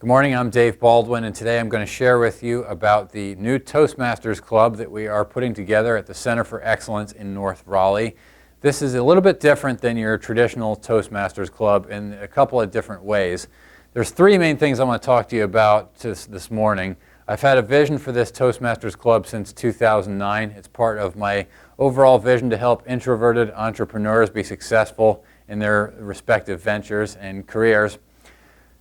Good morning, I'm Dave Baldwin, and today I'm going to share with you about the new Toastmasters Club that we are putting together at the Center for Excellence in North Raleigh. This is a little bit different than your traditional Toastmasters Club in a couple of different ways. There's three main things I want to talk to you about this morning. I've had a vision for this Toastmasters Club since 2009. It's part of my overall vision to help introverted entrepreneurs be successful in their respective ventures and careers.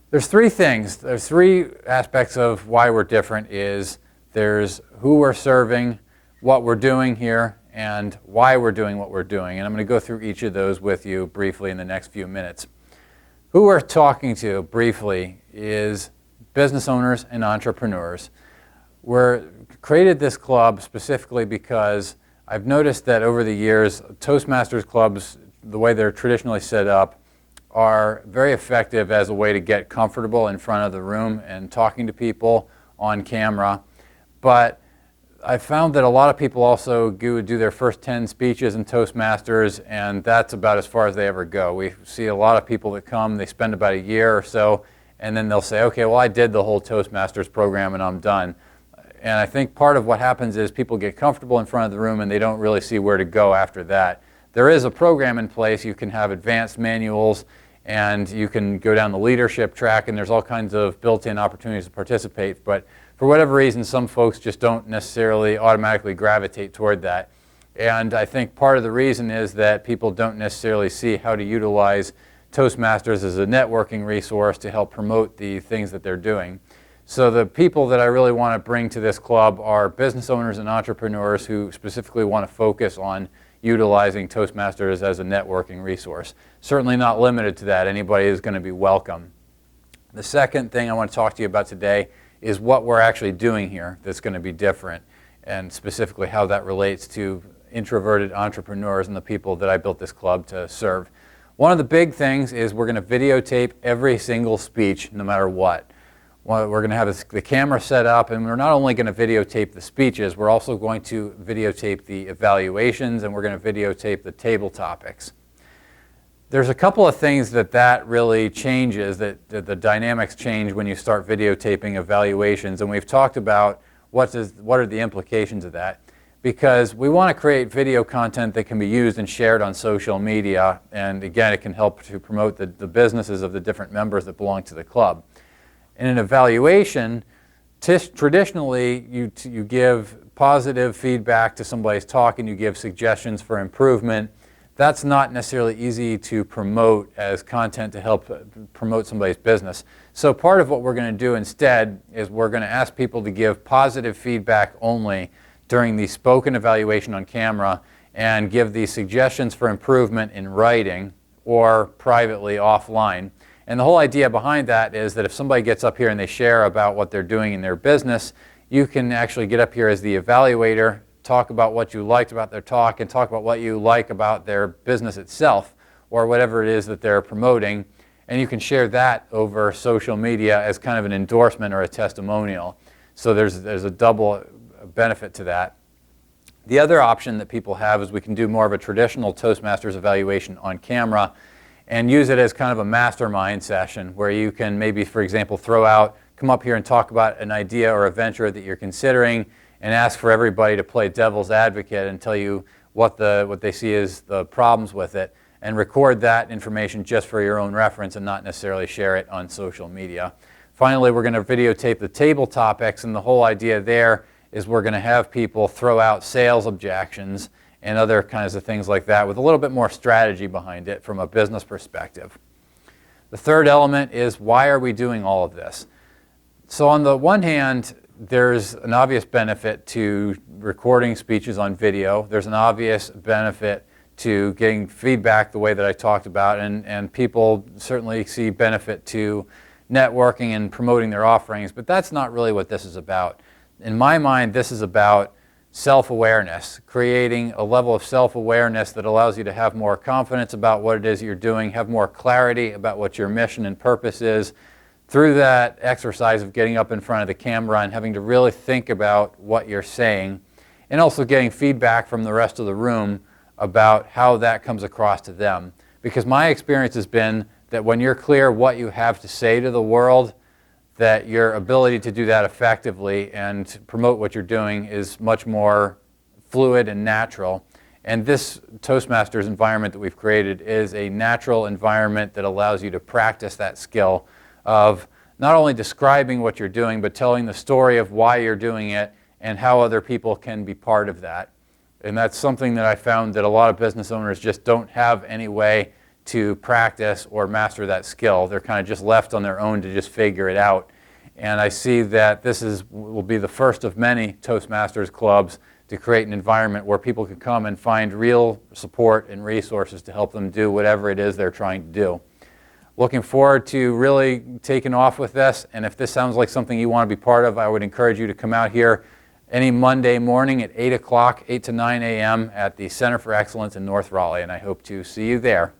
There's three things. There's three aspects of why we're different. There's who we're serving, what we're doing here, and why we're doing what we're doing. And I'm going to go through each of those with you briefly in the next few minutes. Who we're talking to briefly is business owners and entrepreneurs. We're created this club specifically because I've noticed that over the years, Toastmasters clubs, the way they're traditionally set up, are very effective as a way to get comfortable in front of the room and talking to people on camera. But I found that a lot of people also do their first 10 speeches in Toastmasters, and that's about as far as they ever go. We see a lot of people that come, they spend about a year or so, and then they'll say, okay, well, I did the whole Toastmasters program and I'm done. And I think part of what happens is people get comfortable in front of the room and they don't really see where to go after that. There is a program in place. You can have advanced manuals and you can go down the leadership track, and there's all kinds of built-in opportunities to participate. But for whatever reason, some folks just don't necessarily automatically gravitate toward that. And I think part of the reason is that people don't necessarily see how to utilize Toastmasters as a networking resource to help promote the things that they're doing. So the people that I really want to bring to this club are business owners and entrepreneurs who specifically want to focus on utilizing Toastmasters as a networking resource. Certainly not limited to that. Anybody is going to be welcome. The second thing I want to talk to you about today is what we're actually doing here that's going to be different, and specifically how that relates to introverted entrepreneurs and the people that I built this club to serve. One of the big things is we're going to videotape every single speech no matter what. We're going to have the camera set up, and we're not only going to videotape the speeches, we're also going to videotape the evaluations, and we're going to videotape the table topics. There's a couple of things that really changes, that the dynamics change when you start videotaping evaluations, and we've talked about what are the implications of that, because we want to create video content that can be used and shared on social media, and again, it can help to promote the businesses of the different members that belong to the club. In an evaluation, traditionally you give positive feedback to somebody's talk and you give suggestions for improvement. That's not necessarily easy to promote as content to help promote somebody's business. So part of what we're going to do instead is we're going to ask people to give positive feedback only during the spoken evaluation on camera, and give these suggestions for improvement in writing or privately offline. And the whole idea behind that is that if somebody gets up here and they share about what they're doing in their business, you can actually get up here as the evaluator, talk about what you liked about their talk, and talk about what you like about their business itself, or whatever it is that they're promoting. And you can share that over social media as kind of an endorsement or a testimonial. So there's a double benefit to that. The other option that people have is we can do more of a traditional Toastmasters evaluation on camera and use it as kind of a mastermind session where you can maybe, for example, come up here and talk about an idea or a venture that you're considering, and ask for everybody to play devil's advocate and tell you what they see as the problems with it, and record that information just for your own reference and not necessarily share it on social media. Finally, we're going to videotape the table topics, and the whole idea there is we're going to have people throw out sales objections and other kinds of things like that with a little bit more strategy behind it from a business perspective. The third element is, why are we doing all of this? So on the one hand, there's an obvious benefit to recording speeches on video. There's an obvious benefit to getting feedback the way that I talked about, and people certainly see benefit to networking and promoting their offerings, but that's not really what this is about. In my mind, this is about self-awareness, creating a level of self-awareness that allows you to have more confidence about what it is you're doing, have more clarity about what your mission and purpose is, through that exercise of getting up in front of the camera and having to really think about what you're saying, and also getting feedback from the rest of the room about how that comes across to them. Because my experience has been that when you're clear what you have to say to the world, that your ability to do that effectively and promote what you're doing is much more fluid and natural. And this Toastmasters environment that we've created is a natural environment that allows you to practice that skill of not only describing what you're doing, but telling the story of why you're doing it and how other people can be part of that. And that's something that I found that a lot of business owners just don't have any way to practice or master that skill. They're kind of just left on their own to just figure it out. And I see that this will be the first of many Toastmasters clubs to create an environment where people can come and find real support and resources to help them do whatever it is they're trying to do. Looking forward to really taking off with this, and if this sounds like something you want to be part of, I would encourage you to come out here any Monday morning at 8 o'clock, 8 to 9 a.m. at the Center for Excellence in North Raleigh, and I hope to see you there.